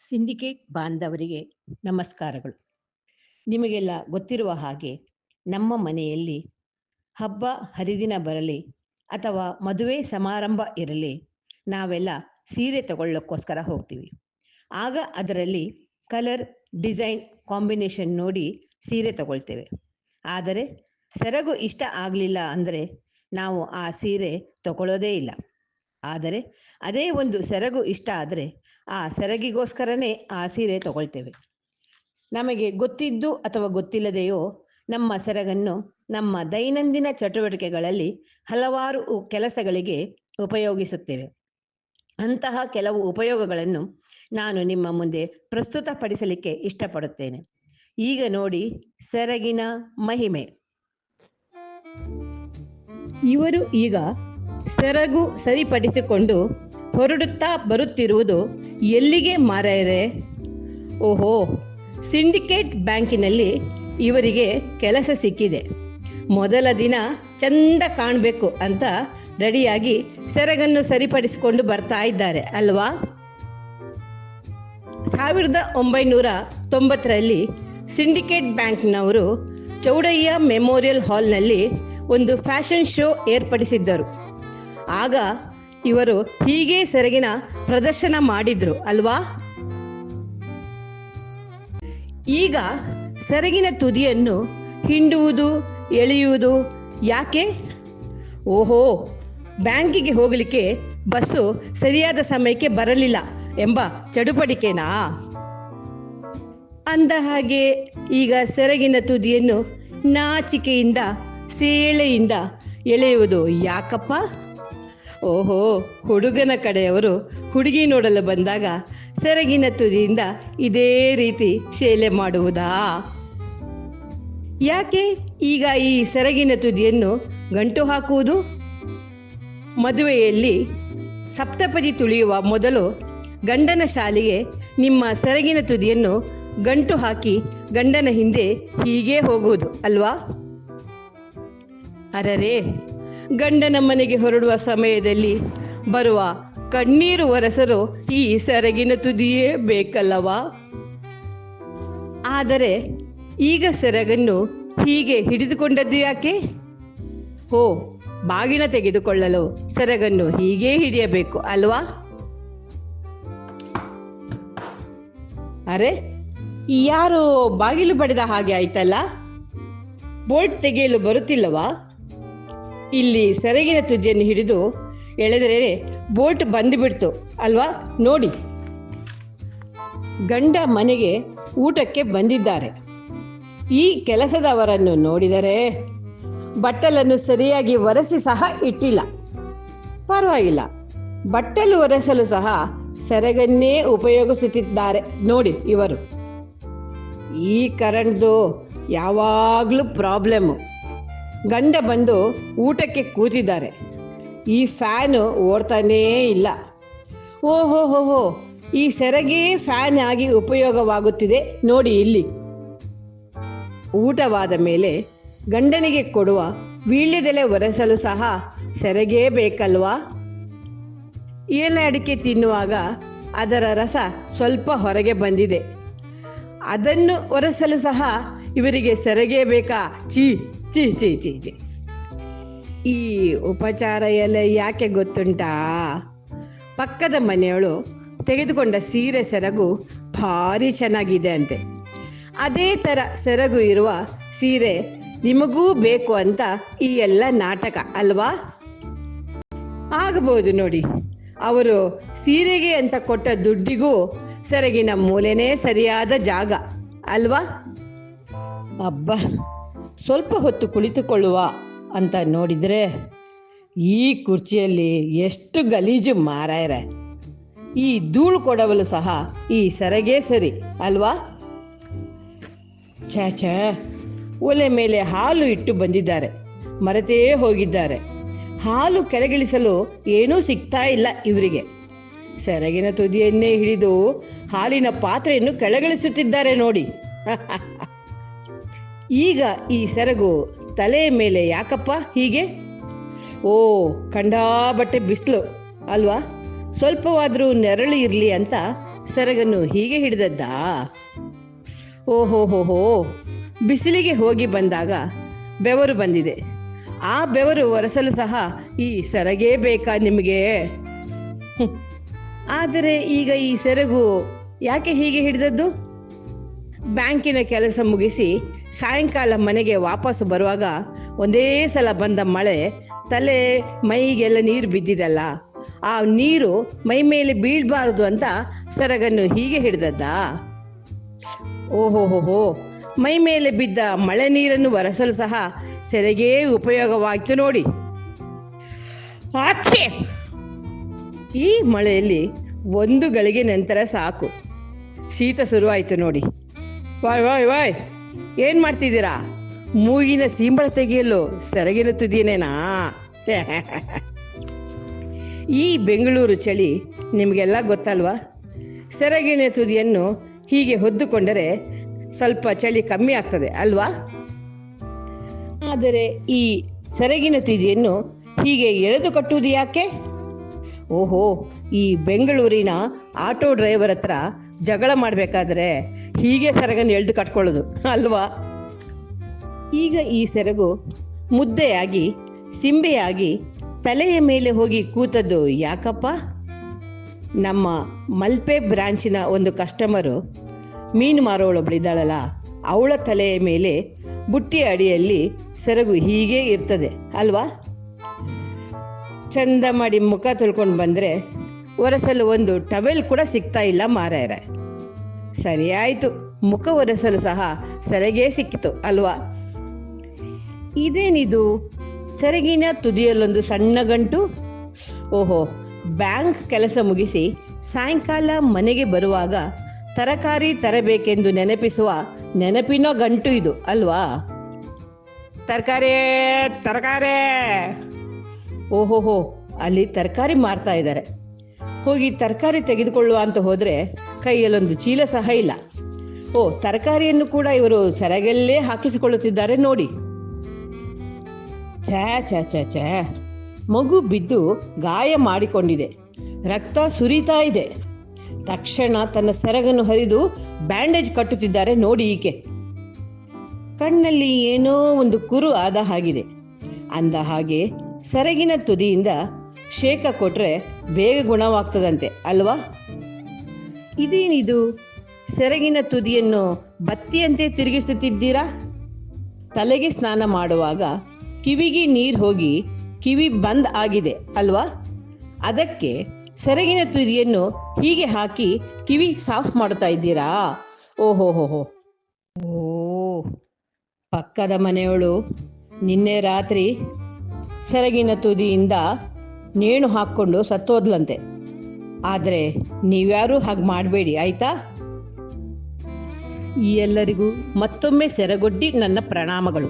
Syndicate ಬಾಂಧವರಿಗೆ ನಮಸ್ಕಾರಗಳು. ನಿಮಗೆಲ್ಲ ಗೊತ್ತಿರುವ ಹಾಗೆ ನಮ್ಮ ಮನೆಯಲ್ಲಿ ಹಬ್ಬ ಹರಿದಿನ ಬರಲಿ ಅಥವಾ ಮದುವೆ ಸಮಾರಂಭ ಇರಲಿ, ನಾವೆಲ್ಲ ಸೀರೆ ತಗೊಳ್ಳೋಕ್ಕೋಸ್ಕರ ಹೋಗ್ತೀವಿ. ಆಗ ಅದರಲ್ಲಿ ಕಲರ್ ಡಿಸೈನ್ ಕಾಂಬಿನೇಷನ್ ನೋಡಿ ಸೀರೆ ತಗೊಳ್ತೇವೆ. ಆದರೆ ಸೆರಗು ಇಷ್ಟ ಆಗಲಿಲ್ಲ ಅಂದರೆ ನಾವು ಆ ಸೀರೆ ತಗೊಳ್ಳೋದೇ ಇಲ್ಲ. ಆದರೆ ಅದೇ ಒಂದು ಸೆರಗು ಇಷ್ಟ ಆದರೆ ಆ ಸೆರಗಿಗೋಸ್ಕರನೇ ಆ ಸೀರೆ ತಗೊಳ್ತೇವೆ. ನಮಗೆ ಗೊತ್ತಿದ್ದು ಅಥವಾ ಗೊತ್ತಿಲ್ಲದೆಯೋ ನಮ್ಮ ಸೆರಗನ್ನು ನಮ್ಮ ದೈನಂದಿನ ಚಟುವಟಿಕೆಗಳಲ್ಲಿ ಹಲವಾರು ಕೆಲಸಗಳಿಗೆ ಉಪಯೋಗಿಸುತ್ತೇವೆ. ಅಂತಹ ಕೆಲವು ಉಪಯೋಗಗಳನ್ನು ನಾನು ನಿಮ್ಮ ಮುಂದೆ ಪ್ರಸ್ತುತಪಡಿಸಲಿಕ್ಕೆ ಇಷ್ಟಪಡುತ್ತೇನೆ. ಈಗ ನೋಡಿ ಸೆರಗಿನ ಮಹಿಮೆ. ಇವರು ಈಗ ಸೆರಗು ಸರಿಪಡಿಸಿಕೊಂಡು ಹೊರಡುತ್ತಾ ಬರುತ್ತಿರುವುದು ಎಲ್ಲಿಗೆ ಮಾರಾಯರೆ? ಓಹೋ, ಸಿಂಡಿಕೇಟ್ ಬ್ಯಾಂಕಿನಲ್ಲಿ ಇವರಿಗೆ ಕೆಲಸ ಸಿಕ್ಕಿದೆ. ಮೊದಲ ದಿನ ಚಂದ ಕಾಣಬೇಕು ಅಂತ ರೆಡಿಯಾಗಿ ಸೆರಗನ್ನು ಸರಿಪಡಿಸಿಕೊಂಡು ಬರ್ತಾ ಇದ್ದಾರೆ ಅಲ್ವಾ? 1990ರಲ್ಲಿ ಸಿಂಡಿಕೇಟ್ ಬ್ಯಾಂಕ್ನವರು ಚೌಡಯ್ಯ ಮೆಮೋರಿಯಲ್ ಹಾಲ್ನಲ್ಲಿ ಒಂದು ಫ್ಯಾಷನ್ ಶೋ ಏರ್ಪಡಿಸಿದ್ದರು. ಆಗ ಇವರು ಹೀಗೆ ಸೆರಗಿನ ಪ್ರದರ್ಶನ ಮಾಡಿದ್ರು ಅಲ್ವಾ? ಈಗ ಸೆರಗಿನ ತುದಿಯನ್ನು ಹಿಂಡುವುದು ಎಳೆಯುವುದು ಯಾಕೆ? ಓಹೋ, ಬ್ಯಾಂಕಿಗೆ ಹೋಗಲಿಕ್ಕೆ ಬಸ್ಸು ಸರಿಯಾದ ಸಮಯಕ್ಕೆ ಬರಲಿಲ್ಲ ಎಂಬ ಚಡುಪಡಿಕೆನಾ? ಅಂದ ಹಾಗೆ ಈಗ ಸೆರಗಿನ ತುದಿಯನ್ನು ನಾಚಿಕೆಯಿಂದ ಸೇಳೆಯಿಂದ ಎಳೆಯುವುದು ಯಾಕಪ್ಪ? ಓಹೋ, ಹುಡುಗನ ಕಡೆಯವರು ಹುಡುಗಿ ನೋಡಲು ಬಂದಾಗ ಸೆರಗಿನ ತುದಿಯಿಂದ ಇದೇ ರೀತಿ ಶೇಲೆ ಮಾಡುವುದಾ? ಯಾಕೆ ಈಗ ಈ ಸೆರಗಿನ ತುದಿಯನ್ನು ಗಂಟು ಹಾಕುವುದು? ಮದುವೆಯಲ್ಲಿ ಸಪ್ತಪದಿ ತುಳಿಯುವ ಮೊದಲು ಗಂಡನ ಶಾಲೆಗೆ ನಿಮ್ಮ ಸೆರಗಿನ ತುದಿಯನ್ನು ಗಂಟು ಹಾಕಿ ಗಂಡನ ಹಿಂದೆ ಹೀಗೆ ಹೋಗುವುದು ಅಲ್ವಾ? ಅರರೇ, ಗಂಡನ ಮನೆಗೆ ಹೊರಡುವ ಸಮಯದಲ್ಲಿ ಬರುವ ಕಣ್ಣೀರು ಒರೆಸಲು ಈ ಸೆರಗಿನ ತುದಿಯೇ ಬೇಕಲ್ಲವಾ? ಆದರೆ ಈಗ ಸೆರಗನ್ನು ಹೀಗೆ ಹಿಡಿದುಕೊಂಡದ್ದು ಯಾಕೆ? ಹೋ, ಬಾಗಿನ ತೆಗೆದುಕೊಳ್ಳಲು ಸೆರಗನ್ನು ಹೀಗೆ ಹಿಡಿಯಬೇಕು ಅಲ್ವಾ? ಅರೆ, ಯಾರೋ ಬಾಗಿಲು ಬಡಿದ ಹಾಗೆ ಆಯ್ತಲ್ಲ. ಬೋಲ್ಟ್ ತೆಗೆಯಲು ಬರುತ್ತಿಲ್ಲವಾ? ಇಲ್ಲಿ ಸೆರಗಿನ ತುದಿಯನ್ನು ಹಿಡಿದು ಎಳೆದರೆ ಬೋಲ್ಟ್ ಬಂದುಬಿಡ್ತು ಅಲ್ವಾ? ನೋಡಿ, ಗಂಡ ಮನೆಗೆ ಊಟಕ್ಕೆ ಬಂದಿದ್ದಾರೆ. ಈ ಕೆಲಸದವರನ್ನು ನೋಡಿದರೆ ಬಟ್ಟಲನ್ನು ಸರಿಯಾಗಿ ಒರೆಸಿ ಸಹ ಇಟ್ಟಿಲ್ಲ. ಪರವಾಗಿಲ್ಲ, ಬಟ್ಟಲು ಒರೆಸಲು ಸಹ ಸೆರಗನ್ನೇ ಉಪಯೋಗಿಸುತ್ತಿದ್ದಾರೆ ನೋಡಿ ಇವರು. ಈ ಕರೆಂಟ್ದು ಯಾವಾಗಲೂ ಪ್ರಾಬ್ಲಮ್ಮು. ಗಂಡ ಬಂದು ಊಟಕ್ಕೆ ಕೂತಿದ್ದಾರೆ, ಈ ಫ್ಯಾನು ಓಡ್ತಾನೇ ಇಲ್ಲ. ಓಹೋ ಹೋ ಹೋ, ಈ ಸೆರಗೇ ಫ್ಯಾನ್ ಆಗಿ ಉಪಯೋಗವಾಗುತ್ತಿದೆ ನೋಡಿ ಇಲ್ಲಿ. ಊಟವಾದ ಮೇಲೆ ಗಂಡನಿಗೆ ಕೊಡುವ ವೀಳ್ಯದೆಲೆ ಒರೆಸಲು ಸಹ ಸೆರಗೇ ಬೇಕಲ್ವಾ? ಎಲೆ ಅಡಿಕೆ ತಿನ್ನುವಾಗ ಅದರ ರಸ ಸ್ವಲ್ಪ ಹೊರಗೆ ಬಂದಿದೆ, ಅದನ್ನು ಒರೆಸಲು ಸಹ ಇವರಿಗೆ ಸೆರಗೇ ಬೇಕಾ? ಚೀ ಚೀ ಚೀ ಚೀ ಚಿ. ಈ ಉಪಚಾರ ಎಲ್ಲ ಯಾಕೆ ಗೊತ್ತುಂಟಾ? ಪಕ್ಕದ ಮನೆಯವಳು ತೆಗೆದುಕೊಂಡ ಸೀರೆ ಸೆರಗು ಭಾರಿ ಚೆನ್ನಾಗಿದೆ ಅಂತೆ. ಅದೇ ಥರ ಸೆರಗು ಇರುವ ಸೀರೆ ನಿಮಗೂ ಬೇಕು ಅಂತ ಈ ಎಲ್ಲ ನಾಟಕ ಅಲ್ವಾ? ಆಗಬಹುದು ನೋಡಿ, ಅವರು ಸೀರೆಗೆ ಅಂತ ಕೊಟ್ಟ ದುಡ್ಡಿಗೂ ಸೆರಗಿನ ಮೂಲೆನೇ ಸರಿಯಾದ ಜಾಗ ಅಲ್ವಾ? ಅಬ್ಬಾ, ಸ್ವಲ್ಪ ಹೊತ್ತು ಕುಳಿತುಕೊಳ್ಳುವ ಅಂತ ನೋಡಿದರೆ ಈ ಕುರ್ಚಿಯಲ್ಲಿ ಎಷ್ಟು ಗಲೀಜು ಮಾರಾಯರೆ. ಈ ಧೂಳು ಕೊಡವಲು ಸಹ ಈ ಸೆರಗೇ ಸರಿ ಅಲ್ವಾ? ಛೇ ಛೇ, ಒಲೆ ಮೇಲೆ ಹಾಲು ಇಟ್ಟು ಬಂದಿದ್ದಾರೆ, ಮರೆತೇ ಹೋಗಿದ್ದಾರೆ. ಹಾಲು ಕೆಳಗಿಳಿಸಲು ಏನೂ ಸಿಗ್ತಾ ಇಲ್ಲ ಇವರಿಗೆ. ಸೆರಗಿನ ತುದಿಯನ್ನೇ ಹಿಡಿದು ಹಾಲಿನ ಪಾತ್ರೆಯನ್ನು ಕೆಳಗಿಳಿಸುತ್ತಿದ್ದಾರೆ ನೋಡಿ. ಈಗ ಈ ಸೆರಗು ತಲೆಯ ಮೇಲೆ ಯಾಕಪ್ಪ ಹೀಗೆ? ಓ, ಕಂಡಾಬಟ್ಟೆ ಬಿಸಿಲು ಅಲ್ವಾ? ಸ್ವಲ್ಪವಾದರೂ ನೆರಳು ಇರಲಿ ಅಂತ ಸೆರಗನ್ನು ಹೀಗೆ ಹಿಡಿದದ್ದಾ? ಓಹೋಹೋಹೋ, ಬಿಸಿಲಿಗೆ ಹೋಗಿ ಬಂದಾಗ ಬೆವರು ಬಂದಿದೆ. ಆ ಬೆವರು ಒರೆಸಲು ಸಹ ಈ ಸೆರಗೇ ಬೇಕಾ ನಿಮಗೆ? ಆದರೆ ಈಗ ಈ ಸೆರಗು ಯಾಕೆ ಹೀಗೆ ಹಿಡಿದದ್ದು? ಬ್ಯಾಂಕಿನ ಕೆಲಸ ಮುಗಿಸಿ ಸಾಯಂಕಾಲ ಮನೆಗೆ ವಾಪಸ್ಸು ಬರುವಾಗ ಒಂದೇ ಸಲ ಬಂದ ಮಳೆ ತಲೆ ಮೈಗೆಲ್ಲ ನೀರು ಬಿದ್ದಿದಲ್ಲ, ಆ ನೀರು ಮೈ ಮೇಲೆ ಬೀಳ್ಬಾರದು ಅಂತ ಸೆರಗನ್ನು ಹೀಗೆ ಹಿಡಿದದ್ದಾ? ಓಹೋಹೋಹೋ, ಮೈ ಮೇಲೆ ಬಿದ್ದ ಮಳೆ ನೀರನ್ನು ಒರೆಸಲು ಸಹ ಸೆರಗೇ ಉಪಯೋಗವಾಯ್ತು ನೋಡಿ. ಆಚೆ! ಈ ಮಳೆಯಲ್ಲಿ ಒಂದು ಗಳಿಗೆ ನಂತರ ಸಾಕು, ಶೀತ ಶುರುವಾಯಿತು ನೋಡಿ. ವಾಯ್ ವಾಯ್ ವಾಯ್, ಏನ್ ಮಾಡ್ತಿದ್ದೀರಾ? ಮೂಗಿನ ಸೀಂಬಳ ತೆಗೆಯಲು ಸೆರಗಿನ ತುದಿಯನೇನಾ? ಈ ಬೆಂಗಳೂರು ಚಳಿ ನಿಮಗೆಲ್ಲ ಗೊತ್ತಲ್ವಾ? ಸೆರಗಿನ ತುದಿಯನ್ನು ಹೀಗೆ ಹೊದ್ದುಕೊಂಡರೆ ಸ್ವಲ್ಪ ಚಳಿ ಕಮ್ಮಿ ಆಗ್ತದೆ ಅಲ್ವಾ? ಆದರೆ ಈ ಸೆರಗಿನ ತುದಿಯನ್ನು ಹೀಗೆ ಎಳೆದು ಕಟ್ಟುವುದು ಯಾಕೆ? ಓಹೋ, ಈ ಬೆಂಗಳೂರಿನ ಆಟೋ ಡ್ರೈವರ್ ಹತ್ರ ಜಗಳ ಮಾಡಬೇಕಾದ್ರೆ ಹೀಗೆ ಸೆರಗನ್ನು ಎಳೆದು ಕಟ್ಕೊಳ್ಳೋದು ಅಲ್ವಾ? ಈಗ ಈ ಸೆರಗು ಮುದ್ದೆಯಾಗಿ ಸಿಂಬೆಯಾಗಿ ತಲೆಯ ಮೇಲೆ ಹೋಗಿ ಕೂತದ್ದು ಯಾಕಪ್ಪ? ನಮ್ಮ ಮಲ್ಪೆ ಬ್ರಾಂಚಿನ ಒಂದು ಕಸ್ಟಮರು, ಮೀನು ಮಾರೋಳೊಬ್ಳಿದ್ದಾಳಲ್ಲ, ಅವಳ ತಲೆಯ ಮೇಲೆ ಬುಟ್ಟಿಯ ಅಡಿಯಲ್ಲಿ ಸೆರಗು ಹೀಗೆ ಇರ್ತದೆ ಅಲ್ವಾ? ಚಂದ ಮಾಡಿ ಮುಖ ತೊಳ್ಕೊಂಡು ಬಂದರೆ ಒರೆಸಲು ಒಂದು ಟವೆಲ್ ಕೂಡ ಸಿಗ್ತಾ ಇಲ್ಲ ಮಾರಾಯರೆ. ಸರಿ ಆಯಿತು, ಮುಖ ಒರೆಸಲು ಸಹ ಸೆರಗೇ ಸಿಕ್ಕಿತು ಅಲ್ವಾ? ಇದೇನಿದು ಸೆರಗಿನ ತುದಿಯಲ್ಲೊಂದು ಸಣ್ಣ ಗಂಟು? ಓಹೋ, ಬ್ಯಾಂಕ್ ಕೆಲಸ ಮುಗಿಸಿ ಸಾಯಂಕಾಲ ಮನೆಗೆ ಬರುವಾಗ ತರಕಾರಿ ತರಬೇಕೆಂದು ನೆನಪಿಸುವ ನೆನಪಿನ ಗಂಟು ಇದು ಅಲ್ವಾ? ತರಕಾರಿ ತರಕಾರಿ! ಓಹೋಹೋ, ಅಲ್ಲಿ ತರಕಾರಿ ಮಾರ್ತಾ ಇದ್ದಾರೆ. ಹೋಗಿ ತರಕಾರಿ ತೆಗೆದುಕೊಳ್ಳುವ ಅಂತ ಹೋದ್ರೆ ಕೈಯಲ್ಲೊಂದು ಚೀಲ ಸಹ ಇಲ್ಲ. ಓ, ತರಕಾರಿಯನ್ನು ಕೂಡ ಇವರು ಸೆರಗಲ್ಲೇ ಹಾಕಿಸಿಕೊಳ್ಳುತ್ತಿದ್ದಾರೆ ನೋಡಿ. ಛೇ ಛೇ ಛೇ ಛೇ, ಮಗು ಬಿದ್ದು ಗಾಯ ಮಾಡಿಕೊಂಡಿದೆ, ರಕ್ತ ಸುರಿತಾ ಇದೆ. ತಕ್ಷಣ ತನ್ನ ಸೆರಗನ್ನು ಹರಿದು ಬ್ಯಾಂಡೇಜ್ ಕಟ್ಟುತ್ತಿದ್ದಾರೆ ನೋಡಿ ಈಕೆ. ಕಣ್ಣಲ್ಲಿ ಏನೋ ಒಂದು ಕುರು ಆದ ಹಾಗಿದೆ. ಅಂದ ಹಾಗೆ ಸೆರಗಿನ ತುದಿಯಿಂದ ಶೇಕ ಕೊಟ್ರೆ ಬೇಗ ಗುಣವಾಗ್ತದಂತೆ ಅಲ್ವಾ? ಇದೇನಿದು ಸೆರಗಿನ ತುದಿಯನ್ನು ಬತ್ತಿಯಂತೆ ತಿರುಗಿಸುತ್ತಿದ್ದೀರಾ? ತಲೆಗೆ ಸ್ನಾನ ಮಾಡುವಾಗ ಕಿವಿಗೆ ನೀರು ಹೋಗಿ ಕಿವಿ ಬಂದ್ ಆಗಿದೆ ಅಲ್ವಾ? ಅದಕ್ಕೆ ಸೆರಗಿನ ತುದಿಯನ್ನು ಹೀಗೆ ಹಾಕಿ ಕಿವಿ ಸಾಫ್ ಮಾಡ್ತಾ ಇದ್ದೀರಾ? ಓಹೋಹೋಹೋ. ಓ, ಪಕ್ಕದ ಮನೆಯವಳು ನಿನ್ನೆ ರಾತ್ರಿ ಸೆರಗಿನ ತುದಿಯಿಂದ ನೇಣು ಹಾಕ್ಕೊಂಡು ಸತ್ತೋದ್ಲಂತೆ. ಆದರೆ ನೀವ್ಯಾರೂ ಹಾಗೆ ಮಾಡಬೇಡಿ ಆಯ್ತಾ? ಈ ಎಲ್ಲರಿಗೂ ಮತ್ತೊಮ್ಮೆ ಸೆರಗೊಡ್ಡಿ ನನ್ನ ಪ್ರಣಾಮಗಳು.